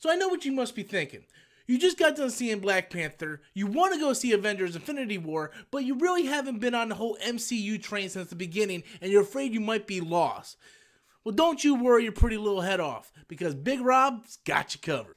So I know what you must be thinking. You just got done seeing Black Panther, you want to go see Avengers Infinity War, but you really haven't been on the whole MCU train since the beginning, and you're afraid you might be lost. Well, don't you worry your pretty little head off, because Big Rob's got you covered.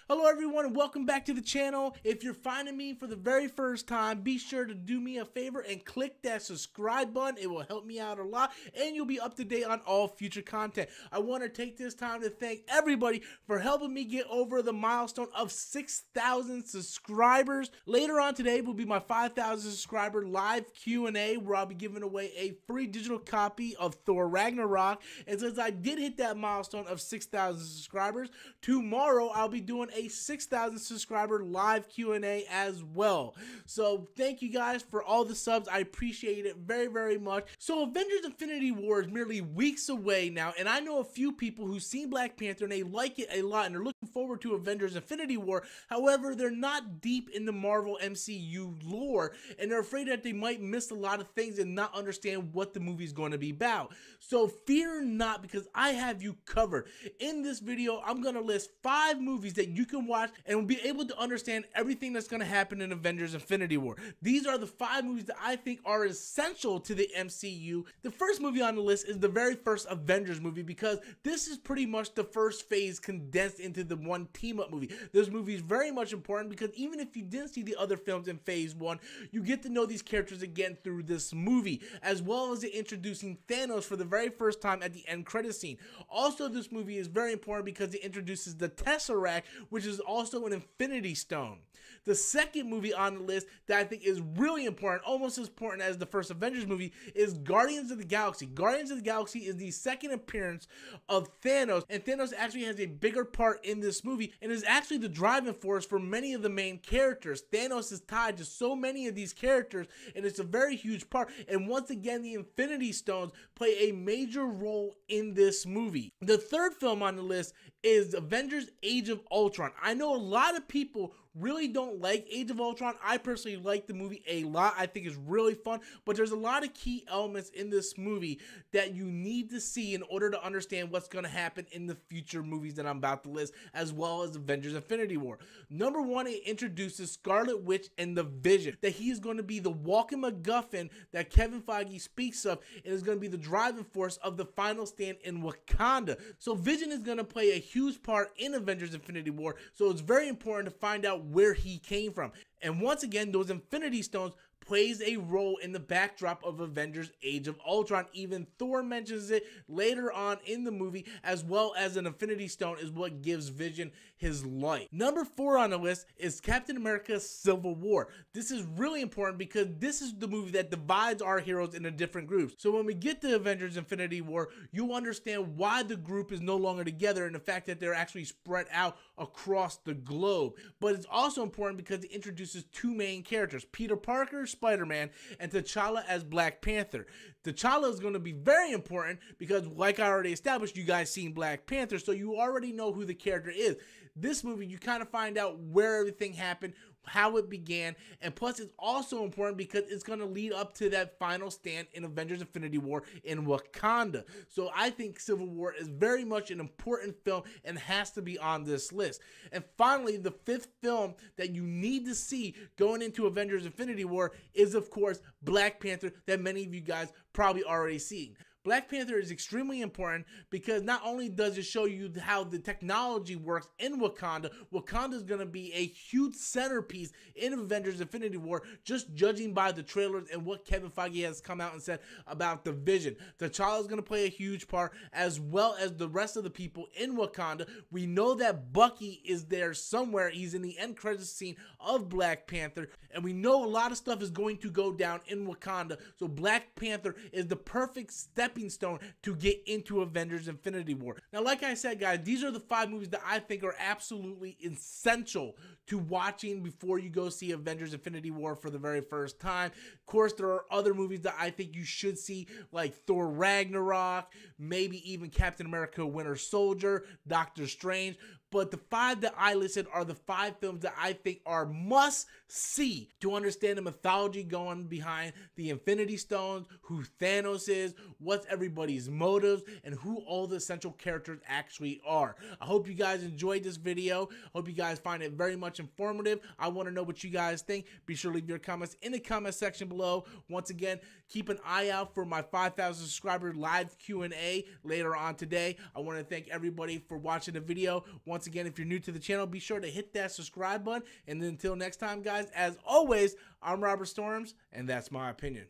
Hello everyone and welcome back to the channel. If you're finding me for the very first time, be sure to do me a favor and click that subscribe button. It will help me out a lot and you'll be up to date on all future content. I want to take this time to thank everybody for helping me get over the milestone of 6,000 subscribers. Later on today will be my 5,000 subscriber live Q&A where I'll be giving away a free digital copy of Thor Ragnarok. And since I did hit that milestone of 6,000 subscribers, tomorrow I'll be doing a 6,000 subscriber live Q&A as well. So thank you guys for all the subs. I appreciate it very, very much. So Avengers Infinity War is merely weeks away now, and I know a few people who've seen Black Panther and they like it a lot and they're looking forward to Avengers Infinity War. However, they're not deep in the Marvel MCU lore and they're afraid that they might miss a lot of things and not understand what the movie is going to be about. So fear not, because I have you covered. In this video, I'm going to list 5 movies that you can watch and will be able to understand everything that's going to happen in Avengers Infinity War. These are the 5 movies that I think are essential to the MCU. The first movie on the list is the very first Avengers movie, because this is pretty much the first phase condensed into the one team-up movie. This movie is very much important because even if you didn't see the other films in phase 1, you get to know these characters again through this movie, as well as introducing Thanos for the very first time at the end credit scene. Also, this movie is very important because it introduces the Tesseract, which is also an Infinity Stone. The second movie on the list that I think is really important, almost as important as the first Avengers movie, is Guardians of the Galaxy. Guardians of the Galaxy is the second appearance of Thanos, and Thanos actually has a bigger part in this movie and is actually the driving force for many of the main characters. Thanos is tied to so many of these characters and it's a very huge part, and once again the Infinity Stones play a major role in this movie. The third film on the list is Avengers Age of Ultron. I know a lot of people really don't like Age of Ultron. I personally like the movie a lot. I think it's really fun, but there's a lot of key elements in this movie that you need to see in order to understand what's going to happen in the future movies that I'm about to list, as well as Avengers Infinity War. Number 1, it introduces Scarlet Witch and the Vision, that he is going to be the walking MacGuffin that Kevin Feige speaks of, and is going to be the driving force of the final stand in Wakanda. So Vision is going to play a huge part in Avengers Infinity War, so it's very important to find out where he came from. And once again, those Infinity Stones plays a role in the backdrop of Avengers Age of Ultron. Even Thor mentions it later on in the movie, as well as an Infinity Stone is what gives Vision his light. Number 4 on the list is Captain America Civil War. This is really important because this is the movie that divides our heroes into different groups. So when we get to Avengers Infinity War, you'll understand why the group is no longer together and the fact that they're actually spread out across the globe. But it's also important because it introduces 2 main characters, Peter Parker, Spider-Man, and T'Challa as Black Panther. T'Challa is going to be very important because, like I already established, you guys seen Black Panther, so you already know who the character is. This movie, you kind of find out where everything happened, how it began, and plus it's also important because it's going to lead up to that final stand in Avengers Infinity War in Wakanda. So I think Civil War is very much an important film and has to be on this list. And finally, the 5th film that you need to see going into Avengers Infinity War is, of course, Black Panther, that many of you guys probably already seen. Black Panther is extremely important because not only does it show you how the technology works in Wakanda, Wakanda is going to be a huge centerpiece in Avengers Infinity War, just judging by the trailers and what Kevin Feige has come out and said about the Vision. T'Challa is going to play a huge part, as well as the rest of the people in Wakanda. We know that Bucky is there somewhere. He's in the end credits scene of Black Panther, and we know a lot of stuff is going to go down in Wakanda, so Black Panther is the perfect step stone to get into Avengers Infinity War. Now, like I said, guys, these are the 5 movies that I think are absolutely essential to watching before you go see Avengers Infinity War for the very first time. Of course, there are other movies that I think you should see, like Thor Ragnarok, maybe even Captain America Winter Soldier, Doctor Strange, but the 5 that I listed are the 5 films that I think are must see to understand the mythology going behind the Infinity Stones, who Thanos is, what's everybody's motives, and who all the essential characters actually are. I hope you guys enjoyed this video. Hope you guys find it very much informative. I want to know what you guys think. Be sure to leave your comments in the comment section below. Once again, keep an eye out for my 5,000 subscriber live Q&A later on today. I want to thank everybody for watching the video. Once again, if you're new to the channel, be sure to hit that subscribe button. And then until next time, guys, as always, I'm Robert Storms, and that's my opinion.